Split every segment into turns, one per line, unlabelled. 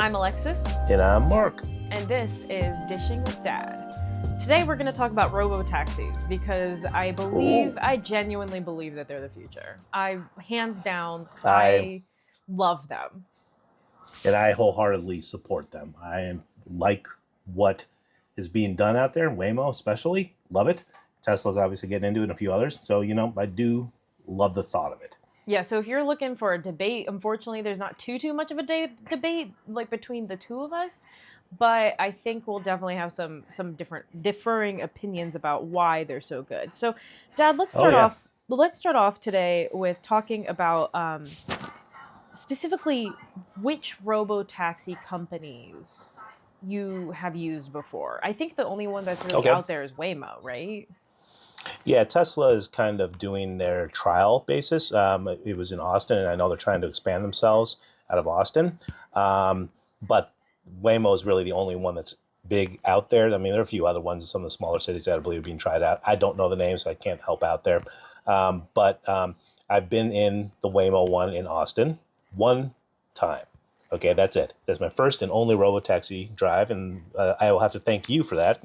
I'm Alexis.
And I'm Mark.
And this is Dishing with Dad. Today we're going to talk about Robotaxis because I genuinely believe that they're the future. Hands down, I love them.
And I wholeheartedly support them. Like what is being done out there, Waymo especially, love it. Tesla's obviously getting into it and a few others. So, I do love the thought of it.
Yeah, so if you're looking for a debate, unfortunately, there's not too much of a debate like between the two of us. But I think we'll definitely have some differing opinions about why they're so good. So, Dad, let's start off. Let's start off today with talking about specifically which robotaxi companies you have used before. I think the only one that's really out there is Waymo, right?
Yeah, Tesla is kind of doing their trial basis. It was in Austin, and I know they're trying to expand themselves out of Austin. But Waymo is really the only one that's big out there. I mean, there are a few other ones in some of the smaller cities that I believe are being tried out. I don't know the names, so I can't help out there. But I've been in the Waymo one in Austin one time. Okay, that's it. That's my first and only robotaxi drive, and I will have to thank you for that.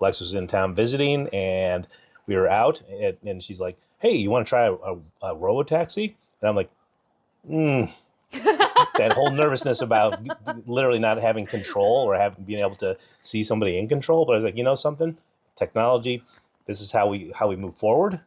Alexis was in town visiting, and we were out, and she's like, "Hey, you want to try a robotaxi?" And I'm like, that whole nervousness about literally not having control or being able to see somebody in control. But I was like, something, technology, this is how we move forward.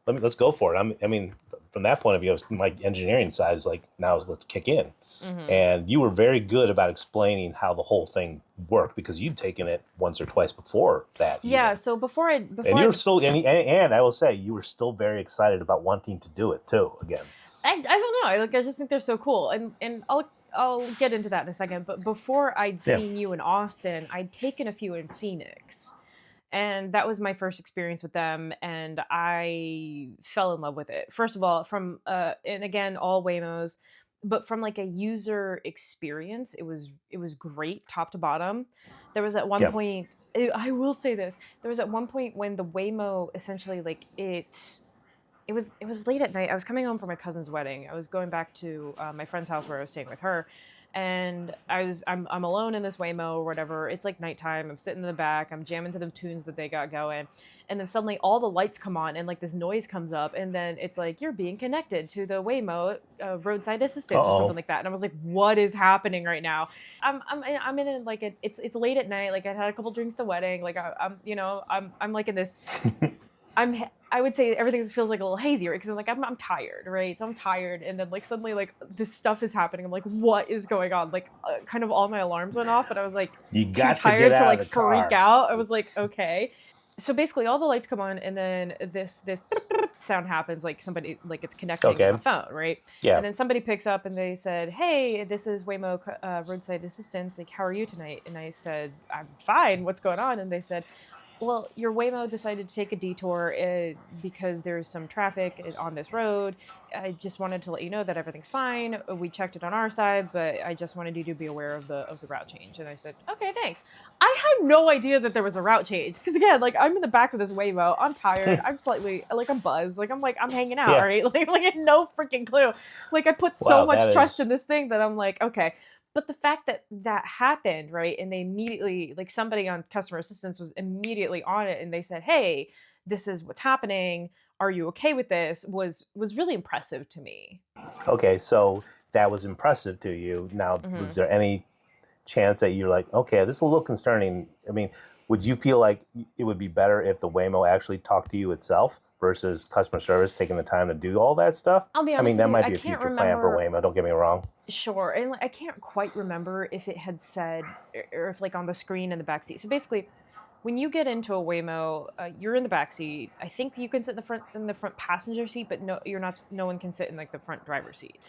Let's go for it. I mean, from that point of view, my engineering side is like, now let's kick in. Mm-hmm. And you were very good about explaining how the whole thing worked because you'd taken it once or twice before that.
Yeah. So before
and you were still, and I will say, you were still very excited about wanting to do it too. Again,
I don't know. I just think they're so cool, and I'll get into that in a second. But before I'd seen you in Austin, I'd taken a few in Phoenix. And that was my first experience with them, and I fell in love with it. First of all, from and again, all Waymos, but from like a user experience, it was great, top to bottom. There was at one point, I will say this, there was at one point when the Waymo essentially it was late at night. I was coming home from my cousin's wedding. I was going back to my friend's house where I was staying with her. And I'm alone in this Waymo or whatever. It's like nighttime. I'm sitting in the back. I'm jamming to the tunes that they got going. And then suddenly all the lights come on and like this noise comes up. And then it's like, you're being connected to the Waymo roadside assistance or something like that. And I was like, what is happening right now? I'm in like, it's late at night. Like I had a couple drinks at the wedding. Like I'm like in this, I would say everything feels like a little hazier because I'm tired, right? So I'm tired, and then like suddenly like this stuff is happening. I'm like, what is going on? Like kind of all my alarms went off, but I was like too tired to like freak out. I was like, okay. So basically, all the lights come on, and then this sound happens, like somebody like it's connecting to the phone, right?
Yeah.
And then somebody picks up, and they said, "Hey, this is Waymo roadside assistance. Like, how are you tonight?" And I said, "I'm fine. What's going on?" And they said, "Well, your Waymo decided to take a detour because there's some traffic on this road. I just wanted to let you know that everything's fine. We checked it on our side, but I just wanted you to be aware of the route change." And I said, "Okay, thanks." I had no idea that there was a route change because again, like I'm in the back of this Waymo. I'm tired. I'm slightly like I'm buzzed. Like I'm hanging out, right? Like I had no freaking clue. Like I put so much trust in this thing that I'm like, okay. But the fact that happened, right, and they immediately, like somebody on customer assistance was immediately on it, and they said, "Hey, this is what's happening. Are you okay with this?" was really impressive to me.
Okay, so that was impressive to you. Now, was there any chance that you're like, okay, this is a little concerning? I mean, would you feel like it would be better if the Waymo actually talked to you itself versus customer service taking the time to do all that stuff?
I'll be honest,
I mean, that
with you,
might be a future plan for Waymo. Don't get me wrong.
Sure, and like, I can't quite remember if it had said, or if like on the screen in the backseat. So basically, when you get into a Waymo, you're in the backseat. I think you can sit in the front passenger seat, but no, you're not. No one can sit in like the front driver's seat.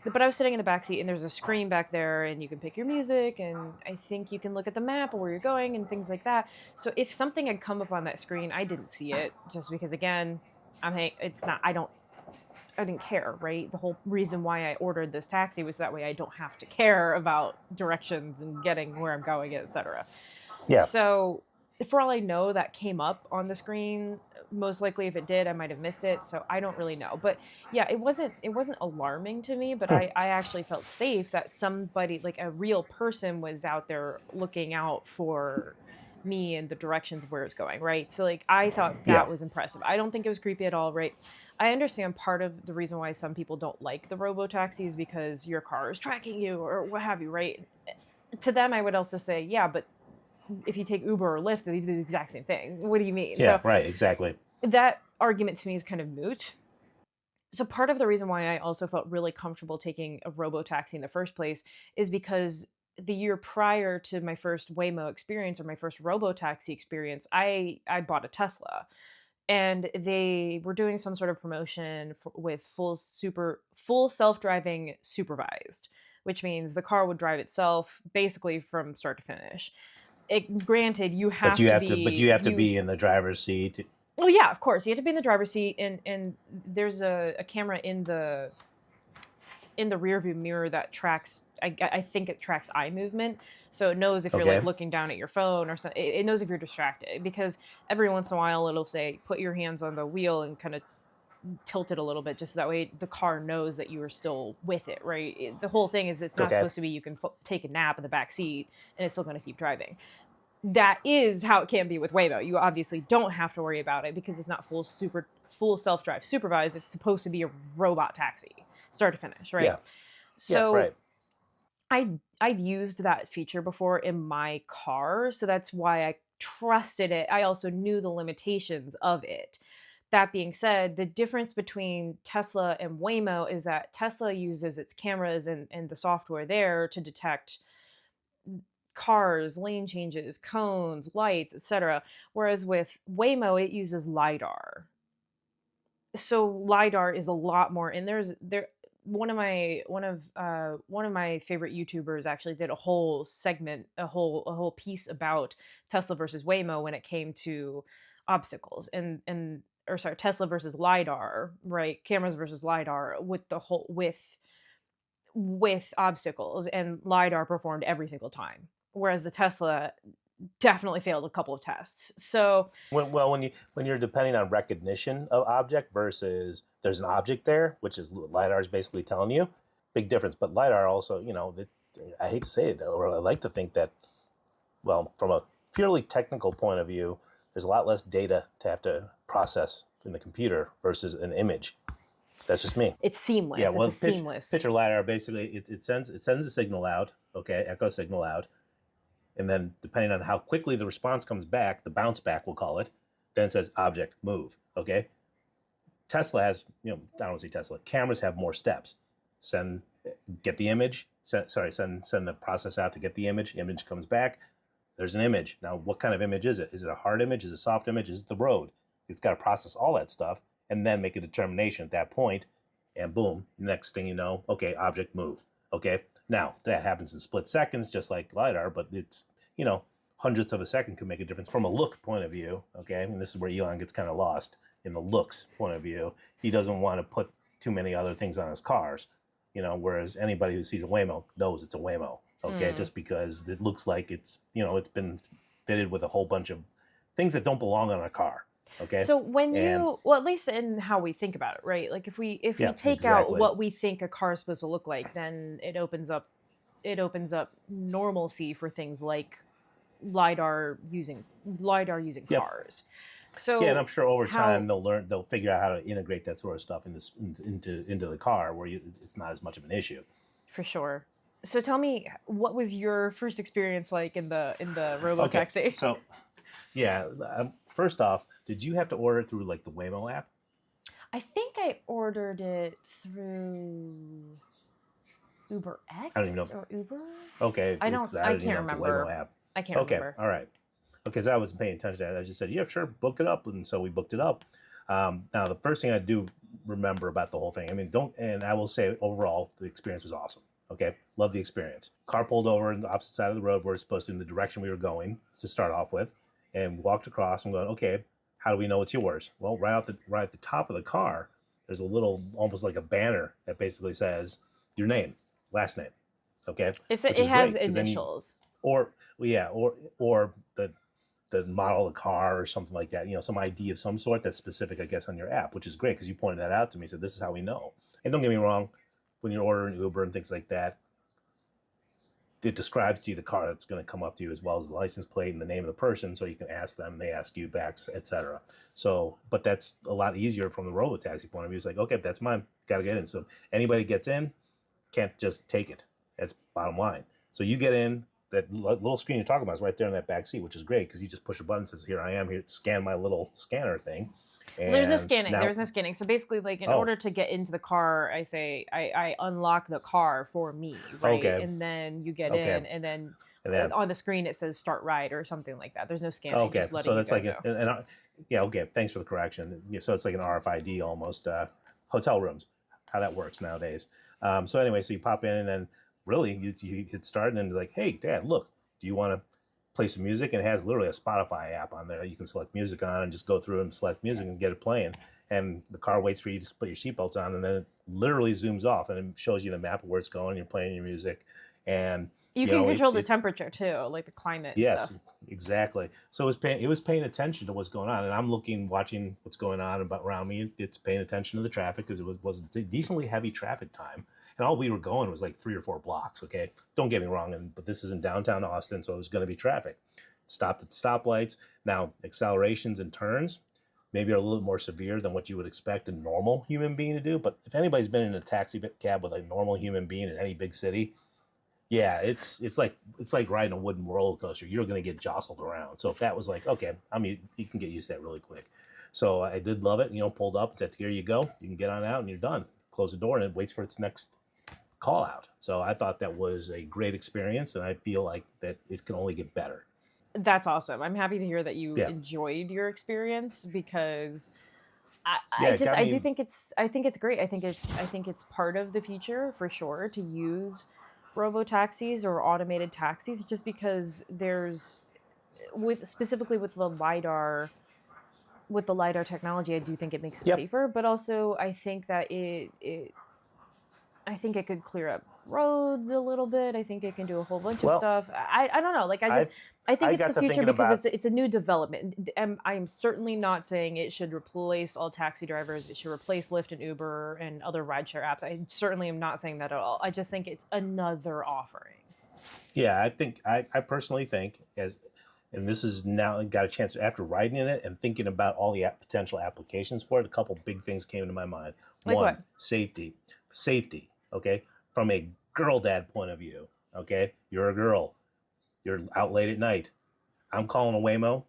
But I was sitting in the backseat, and there's a screen back there, and you can pick your music, and I think you can look at the map or where you're going and things like that. So if something had come up on that screen, I didn't see it just because again, it's not. I didn't care, right? The whole reason why I ordered this taxi was that way I don't have to care about directions and getting where I'm going, etc.
Yeah.
So for all I know, that came up on the screen. Most likely, if it did, I might have missed it. So I don't really know. But yeah, it wasn't alarming to me. But I actually felt safe that somebody, like a real person, was out there looking out for me and the directions of where it's going. Right. So like I thought
Yeah.
that was impressive. I don't think it was creepy at all. Right. I understand part of the reason why some people don't like the robotaxi is because your car is tracking you or what have you. Right. To them, I would also say, yeah, but if you take Uber or Lyft, they do the exact same thing. What do you mean?
Yeah.
So
Right. Exactly.
that argument to me is kind of moot. So part of the reason why I also felt really comfortable taking a robo taxi in the first place is because the year prior to my first Waymo experience or my first robo taxi experience, I bought a Tesla, and they were doing some sort of promotion with full self-driving supervised, which means the car would drive itself basically from start to finish. Granted, you
But
have
you
to
have to. But you
be
have to
you
be in the driver's seat.
well, yeah, of course, you have to be in the driver's seat, and there's a camera in the rear view mirror that tracks. I think it tracks eye movement, so it knows if you're like
Okay.
looking down at your phone or something. It knows if you're distracted, because every once in a while it'll say put your hands on the wheel and kind of tilt it a little bit, just so that way the car knows that you are still with it. Right. The whole thing is it's not
Okay.
supposed to be you can take a nap in the back seat and it's still going to keep driving. That is how it can be with Waymo. You obviously don't have to worry about it because it's not full self-drive supervised. It's supposed to be a robot taxi, start to finish, right?
Yeah. Yeah.
So
Right.
I'd used that feature before in my car, so that's why I trusted it. I also knew the limitations of it. That being said, the difference between Tesla and Waymo is that Tesla uses its cameras and the software there to detect cars, lane changes, cones, lights, etc. Whereas with Waymo, it uses LiDAR. So LiDAR is a lot more, and there one of my favorite YouTubers actually did a whole segment, a whole piece about Tesla versus Waymo when it came to obstacles, and or sorry, Tesla versus LiDAR, right? Cameras versus LiDAR with the whole with obstacles, and LiDAR performed every single time. Whereas the Tesla definitely failed a couple of tests. So
When you're depending on recognition of object versus there's an object there, which is lidar is basically telling you, big difference. But lidar also, I hate to say it, or I like to think that, well, from a purely technical point of view, there's a lot less data to have to process in the computer versus an image. That's just me.
it's
Yeah,
seamless. It's
well,
a seamless.
picture lidar basically it sends a signal out, okay, echo signal out, and then depending on how quickly the response comes back, the bounce back we'll call it, then it says object move. Okay, Tesla has, I don't want to say Tesla. Cameras have more steps. Send, get the image. Send the process out to get the image. Image comes back. There's an image. Now, what kind of image is it? Is it a hard image? Is it a soft image? Is it the road? It's got to process all that stuff and then make a determination at that point. And boom, next thing you know, okay, object move. Okay, now that happens in split seconds, just like LiDAR, but it's, hundredths of a second could make a difference from a look point of view. Okay, and this is where Elon gets kind of lost in the looks point of view. He doesn't want to put too many other things on his cars, whereas anybody who sees a Waymo knows it's a Waymo. Okay, just because it looks like it's been fitted with a whole bunch of things that don't belong on a car. Okay,
So when
and
at least in how we think about it, right? Like if we
yeah,
take out
exactly.
what we think a car is supposed to look like, then it opens up normalcy for things like lidar using
Yep.
cars.
Yeah, and I'm
So
sure over
how
time they'll figure out how to integrate that sort of stuff into the car where it's not as much of an issue.
for sure. So tell me, what was your first experience like in the
Okay,
robotaxi?
so yeah, first off, did you have to order it through like the Waymo app?
I think I ordered it through Uber
I don't even
X
know.
or Uber.
Okay,
I don't.
it's I
I
don't even
can't
know if it's a Waymo
remember.
app.
I can't
Okay,
remember.
all right. Okay, so I wasn't paying attention to that. I just said, yeah, sure, book it up, and so we booked it up. Now, the first thing I do remember about the whole thing, I mean, and I will say overall, the experience was awesome. Okay, love the experience. Car pulled over on the opposite side of the road. We're supposed to in the direction we were going to start off with, and walked across. I'm going, okay, how do we know it's yours? Well, right at the top of the car, there's a little, almost like a banner that basically says your name, last name. Okay, which
It
is
has
great because then
initials.
or yeah, or the the model of the car or something like that, some ID of some sort that's specific, I guess, on your app, which is great because you pointed that out to me. So this is how we know. And don't get me wrong, when you're ordering Uber and things like that, it describes to you the car that's going to come up to you, as well as the license plate and the name of the person, so you can ask them, they ask you back, etc. So, but that's a lot easier from the Robotaxi point of view. It's like, okay, that's mine, got to get in. So anybody gets in, can't just take it. That's bottom line. So you get in, that little screen you're talking about is right there in that back seat, which is great because you just push a button, says, here I am, here, scan my little scanner thing.
And there's no scanning. There's no scanning. So basically, like, in order to get into the car, I say I unlock the car for me, right?
Okay.
And then you get in, and then on the screen it says start ride or something like that. There's no scanning.
Okay, so that's like yeah. Okay, thanks for the correction. So it's like an RFID almost. Hotel rooms, how that works nowadays. So anyway, so you pop in, and then really you hit start, and then like, hey, Dad, look, do you want to play some music? And it has literally a Spotify app on there. You can select music on and just go through and select music and get it playing. And the car waits for you to put your seatbelts on, and then it literally zooms off and it shows you the map of where it's going. You're playing your music, and
you can control the temperature too, like the climate.
Yes,
stuff.
Exactly. So it was paying attention to what's going on, and I'm watching what's going on around me. It's paying attention to the traffic because it was a decently heavy traffic time. And all we were going was like 3 or 4 blocks. Okay, don't get me wrong, but this is in downtown Austin, so there's going to be traffic. Stopped at stoplights. Now accelerations and turns maybe are a little more severe than what you would expect a normal human being to do. But if anybody's been in a taxi cab with a normal human being in any big city, yeah, it's like riding a wooden roller coaster. You're going to get jostled around. So if that was like, okay, you can get used to that really quick. So I did love it. Pulled up and said, here you go. You can get on out and you're done. Close the door and it waits for its next call out. So I thought that was a great experience, and I feel like that it can only get better.
That's awesome. I'm happy to hear that you enjoyed your experience, because I do think it's great. I think it's part of the future for sure to use robo-taxis or automated taxis, just because specifically with the lidar technology, I do think it makes it safer, but also I think that I think it could clear up roads a little bit. I think it can do a whole bunch of stuff. I don't know. Like I think it's the future because it's a new development. I'm certainly not saying it should replace all taxi drivers. It should replace Lyft and Uber and other rideshare apps. I certainly am not saying that at all. I just think it's another offering.
Yeah, I personally think, and this is now got a chance after riding in it and thinking about all the potential applications for it, a couple big things came to my mind.
Like
one,
what?
Safety. Okay, from a girl dad point of view. Okay, you're a girl, you're out late at night. I'm calling a Waymo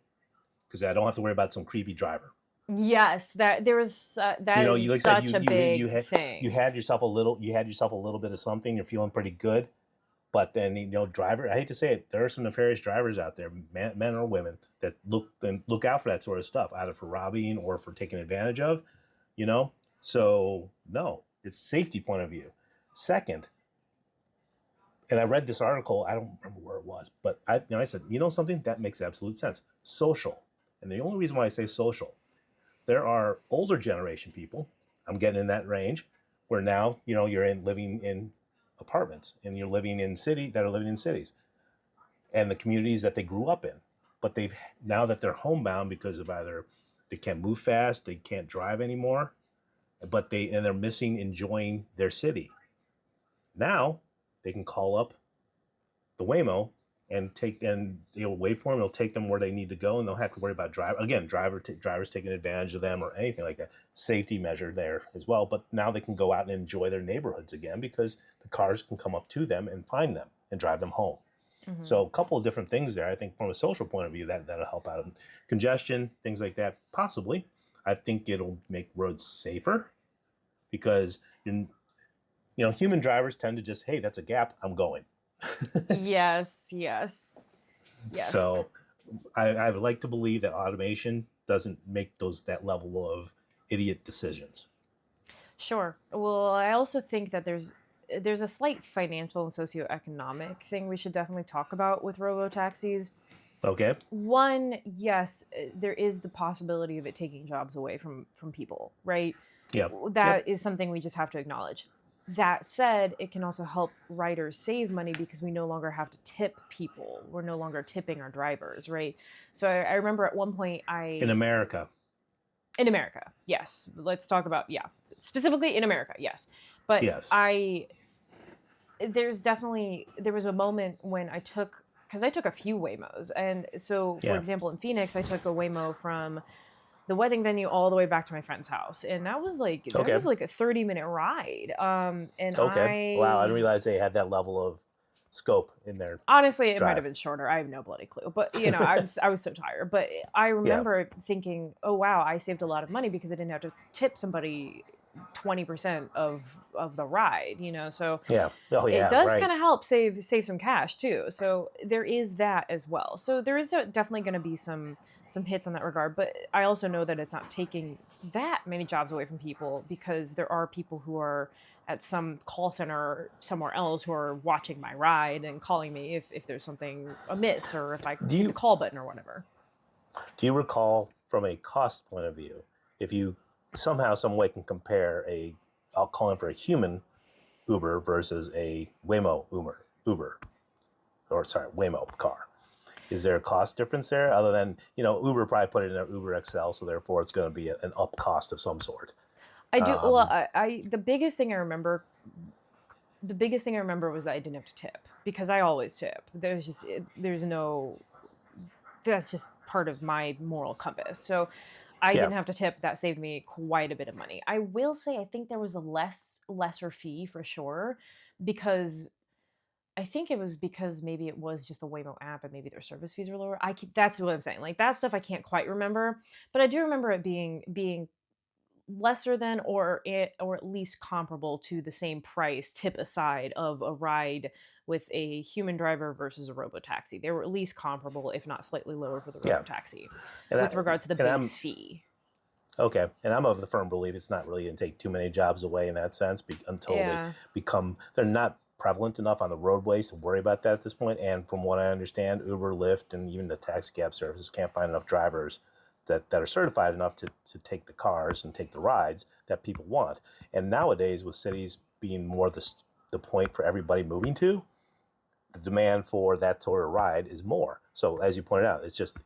because I don't have to worry about some creepy driver.
Yes, that there was that is such a big thing.
You had yourself a little bit of something. You're feeling pretty good, but then driver. I hate to say it, there are some nefarious drivers out there, men or women, that look out for that sort of stuff, either for robbing or for taking advantage of. So no, it's safety point of view. Second, and I read this article, I don't remember where it was, but I said, something that makes absolute sense. Social. And the only reason why I say social, there are older generation people, I'm getting in that range, where now, you're living in apartments and you're living in cities and the communities that they grew up in. But now that they're homebound because of either they can't move fast, they can't drive anymore, but they're missing enjoying their city. Now they can call up the Waymo and they'll wait for them. It'll take them where they need to go, and they'll have to worry about drivers taking advantage of them or anything like that. Safety measure there as well. But now they can go out and enjoy their neighborhoods again because the cars can come up to them and find them and drive them home. Mm-hmm. So a couple of different things there. I think from a social point of view, that'll help out. Congestion, things like that, possibly. I think it'll make roads safer because human drivers tend to just, hey, that's a gap, I'm going.
Yes.
So I would like to believe that automation doesn't make that level of idiot decisions.
Sure. Well, I also think that there's a slight financial and socioeconomic thing we should definitely talk about with robo-taxis.
Okay.
One, yes, there is the possibility of it taking jobs away from people, right?
Yeah.
That is something we just have to acknowledge. That said, it can also help riders save money because we no longer have to tip people. We're no longer tipping our drivers, right? So I remember at one point
In America.
In America, yes. Let's talk about, specifically in America, yes. But
Yes.
there was a moment when because I took a few Waymos. And so, for
Yeah.
example, in Phoenix, I took a Waymo from the wedding venue all the way back to my friend's house. And that was like a 30-minute ride. And
Okay. Wow. I didn't realize they had that level of scope in their
honestly, it might have
drive.
been shorter. I have no bloody clue. But, I was so tired. But I
Yeah.
remember thinking, oh, wow, I saved a lot of money because I didn't have to tip somebody 20% of the ride, so
Yeah. Oh yeah.
it does
Right.
kind of help save some cash too. So there is that as well. So there is definitely going to be some hits on that regard, but I also know that it's not taking that many jobs away from people, because there are people who are at some call center somewhere else who are watching my ride and calling me if there's something amiss, or if I hit the call button or whatever.
Do you recall, from a cost point of view, if you somehow, some way can compare I'll call him for a human Uber versus a Waymo Waymo car? Is there a cost difference there, other than, Uber probably put it in an Uber XL, so therefore it's going to be an up cost of some sort?
I do. Well, the biggest thing I remember was that I didn't have to tip, because I always tip. That's just part of my moral compass. So I didn't have to tip. That saved me quite a bit of money. I will say, I think there was a lesser fee for sure, because I think it was because maybe it was just the Waymo app and maybe their service fees were lower. That's what I'm saying. Like, that stuff I can't quite remember, but I do remember it being lesser than, or at least comparable to the same price, tip aside, of a ride with a human driver versus a Robotaxi. They were at least comparable, if not slightly lower, for the Robotaxi with regards to the base fee.
Okay, and I'm of the firm belief it's not really going to take too many jobs away in that sense, until they're not prevalent enough on the roadways to worry about that at this point. And from what I understand, Uber, Lyft, and even the taxi cab services can't find enough drivers that are certified enough to take the cars and take the rides that people want. And nowadays, with cities being more the point for everybody moving to, the demand for that sort of ride is more. So as you pointed out, it's just,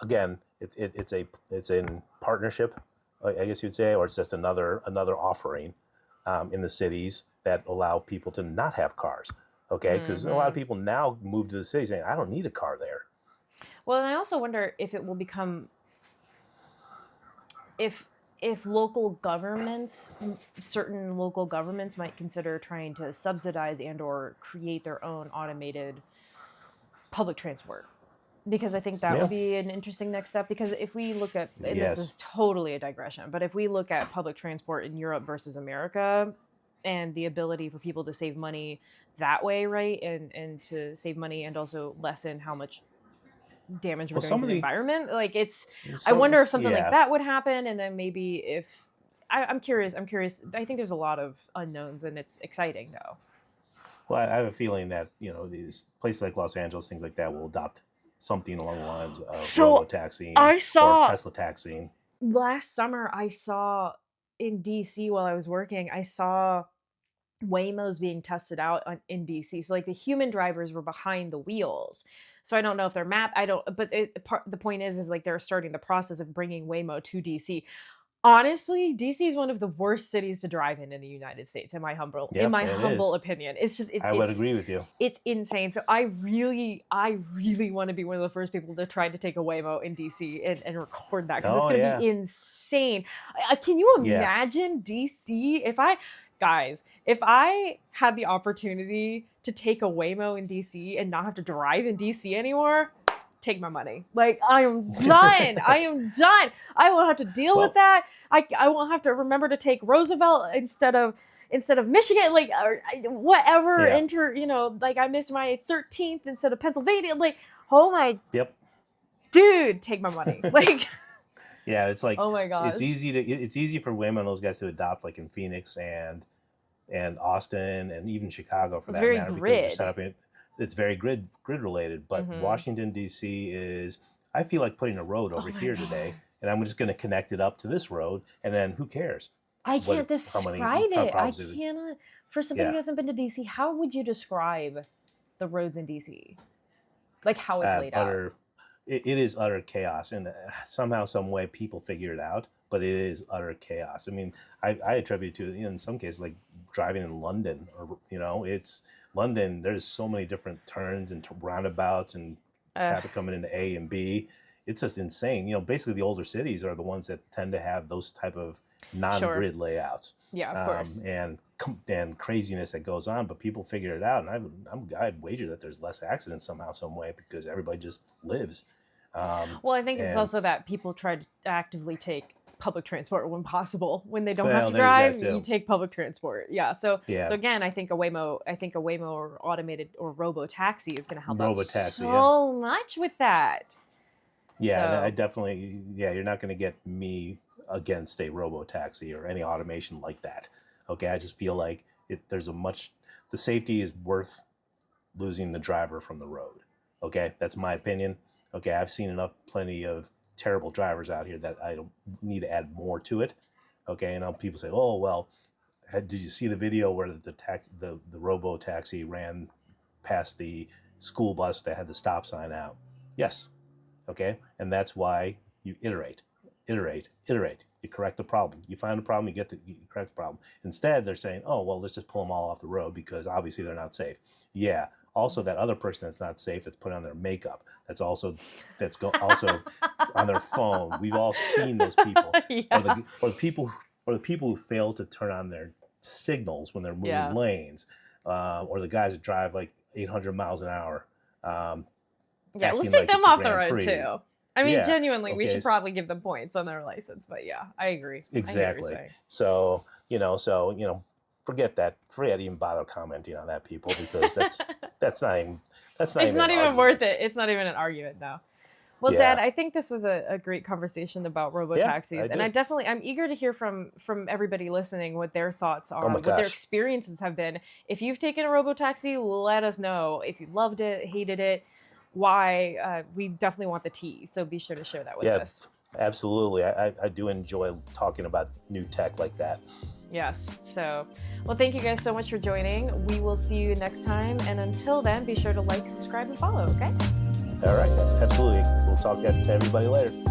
again, it's in partnership, I guess you'd say, or it's just another offering in the cities that allow people to not have cars. Okay, because a lot of people now move to the city saying, I don't need a car there.
Well, and I also wonder if it will become, if local governments, certain local governments might consider trying to subsidize and or create their own automated public transport. Because I think that would be an interesting next step. Because if we look at, and this is totally a digression, but if we look at public transport in Europe versus America, and the ability for people to save money that way, right? And to save money and also lessen how much damage we're doing to the environment. Like, I wonder if something like that would happen. And then maybe if, I'm curious. I think there's a lot of unknowns, and it's exciting though.
Well, I have a feeling that, these places like Los Angeles, things like that, will adopt something along the lines of robotaxi or Tesla taxiing.
Last summer, I saw in DC, while I was working, I saw Waymos being tested out in DC. So like the human drivers were behind the wheels. So I don't know if they're but the point is like they're starting the process of bringing Waymo to DC. Honestly, DC is one of the worst cities to drive in the United States, in my humble opinion. I
would agree with you.
It's insane. So I really want to be one of the first people to try to take a Waymo in DC and record that, because it's going to be insane. Can you imagine DC? If I had the opportunity to take a Waymo in DC and not have to drive in DC anymore, take my money. Like, I am done. I am done. I won't have to deal with that. I won't have to remember to take Roosevelt instead of Michigan, like, or whatever. Like, I missed my 13th instead of Pennsylvania. Like, oh my, dude, take my money. Like,
yeah, it's like,
oh my gosh,
it's easy for Waymo and those guys to adopt, like in Phoenix and Austin and even Chicago for that matter, because the setup, it's very grid related. But Washington D.C. is, I feel like putting a road over here today, and I'm just going to connect it up to this road, and then who cares?
I can't describe it. I cannot For somebody who hasn't been to DC, how would you describe the roads in DC? Like how it's laid out?
It is utter chaos, and somehow, some way, people figure it out. But it is utter chaos. I mean, I attribute to, in some cases, like driving in London, or it's London. There's so many different turns and roundabouts and traffic coming into A and B. It's just insane. Basically, the older cities are the ones that tend to have those type of non-grid layouts.
Yeah, of course.
And craziness that goes on, but people figure it out, and I'd wager that there's less accidents somehow, some way, because everybody just lives.
Well, I think it's also that people try to actively take public transport when possible. When they don't have to drive, you take public transport. Yeah. So again, I think a Waymo or automated or Robotaxi is going to help out so much with that.
Yeah, and I definitely, you're not going to get me against a Robotaxi or any automation like that. Okay, I just feel like the safety is worth losing the driver from the road. Okay, that's my opinion. Okay, I've seen plenty of terrible drivers out here that I don't need to add more to it. Okay, and people say, oh, well, did you see the video where the Robotaxi ran past the school bus that had the stop sign out? Yes. Okay, and that's why you iterate. You correct the problem. You find a problem, you correct the problem. Instead, they're saying, oh, well, let's just pull them all off the road because obviously they're not safe. Yeah. Also, that other person that's not safe, that's put on their makeup, that's also on their phone. We've all seen those people, or the people who fail to turn on their signals when they're moving lanes, or the guys that drive like 800 miles an hour.
Let's take them off the road too. I mean, genuinely, we should probably give them points on their license. But yeah, I agree.
Exactly. So forget that. Forget even bother commenting on that, people, because that's not even. It's not even
worth it. It's not even an argument now. Well, Dad, I think this was a great conversation about Robotaxis, and I'm eager to hear from everybody listening what their thoughts are, what their experiences have been. If you've taken a Robotaxi, let us know. If you loved it, hated it, why. We definitely want the tea, so be sure to share that with us.
Absolutely. I do enjoy talking about new tech like that.
Yes. So, well, thank you guys so much for joining. We will see you next time. And until then, be sure to like, subscribe, and follow, okay?
All right. Absolutely. We'll talk to everybody later.